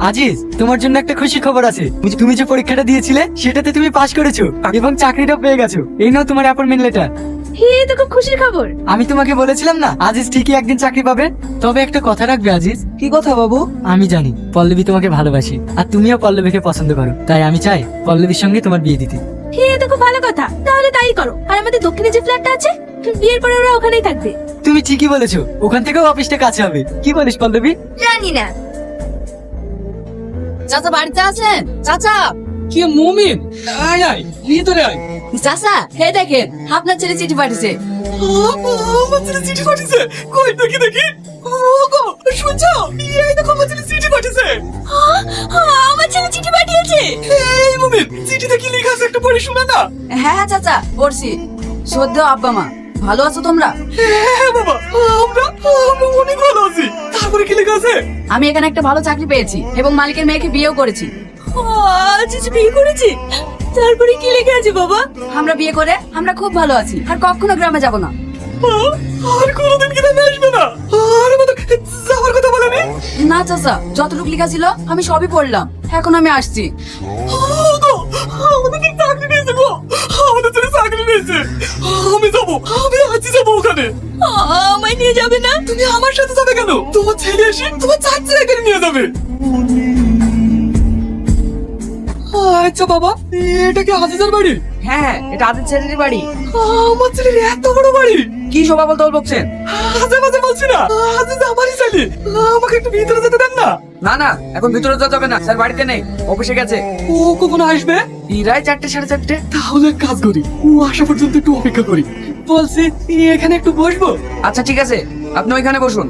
আজিজ, তোমার জন্য একটা খুশি খবর আছে। তুমি যে পরীক্ষাটা দিয়েছিলে সেটাতে তুমি পাশ করেছো এবং চাকরিটা পেয়ে গেছো। এই নাও তোমার অ্যাপয়েন্টমেন্ট লেটার। এই তো খুব খুশির খবর। আমি তোমাকে বলেছিলাম না আজিজ ঠিকই একদিন চাকরি পাবে। তবে একটা কথা রাখবে আজিজ। কি কথা বাবু? আমি জানি পল্লবী তোমাকে ভালোবাসি আর তুমিও পল্লবীকে পছন্দ করো, তাই আমি চাই পল্লবীর সঙ্গে তোমার বিয়ে দিতে। এই তো খুব ভালো কথা, তাহলে তাই করো। আর আমাদের দক্ষিণে যে ফ্ল্যাটটা আছে, বিয়ের পরে ওরা ওখানেই থাকবে। তুমি ঠিকই বলেছো, ওখান থেকেও অফিসটা কাছে হবে। কি বলিস পল্লবী? জানি না। চাচা বাড়িতে আছেন? চাচা, কি মুমিন, আয় আয় ভিতরে আয়। চাচা হে দেখেন আপনার ছেলে চিঠি পাঠিয়েছে। আমার ছেলে চিঠি পাঠিয়েছে? কই দেখি দেখি। ওগো শুনছো, এই দেখো আমার ছেলে চিঠি পাঠিয়েছে। আমার ছেলে চিঠি পাঠিয়েছে। এই মুমিন, চিঠিতে কি লেখা আছে একটু পড়ে শোনা না। হ্যাঁ হ্যাঁ চাচা পড়ছি। সদ্য আব্বা মা, ভালো আছো তোমরা? হ্যাঁ বাবা, আমরা অনেক ভালো আছি। তারপরে কি লেখা আছে? আমি এখানে একটা ভালো চাকরি পেয়েছি এবং মালিকের মেয়েকে বিয়েও করেছি। আজ বিয়ে করেছি, তারপরে কি লেখা আছে বাবা? আমরা বিয়ে করে আমরা খুব ভালো আছি, আর কখনো গ্রামে যাব না। আর কোনোদিন কি না আসবে না? আর আমাদের যাওয়ার কথা বলেনি? না চাচা, যতটুকু লেখা ছিল আমি সবই পড়লাম, এখন আমি আসছি। ওগো, আমাদের চাকরি পেয়েছে গো, আমাদের ছেলে চাকরি পেয়েছে। আমি যাবো, আমি আজই যাবো ওখানে। আমায় নিয়ে যাবে না? তুমি আমার সাথে যাবে কেন? তোমার ছেলে এসে তোমার চাকরি এখানে নিয়ে যাবে। আচ্ছা বাবা, এটা কি আজিজার বাড়ি? হ্যাঁ, এটা আদির ছেলের বাড়ি। আমার ছেলের এত বড় বাড়ি। কি শোভা বলতে বলছেন? আজে বাজে বলছি না, আজিজ আমারই ছেলে। আমাকে একটু ভিতরে যেতে দেন না। না না, এখন ভিতরে যাওয়া যাবে না, স্যার বাড়িতে নেই, অফিসে গেছে। ও কখন আসবে? প্রায় 4টে 4:30। তাহলে এক কাজ করি, ও আসা পর্যন্ত একটু অপেক্ষা করি। বলছি এখানে একটু বসবো। আচ্ছা ঠিক আছে, আপনি ওইখানে বসুন।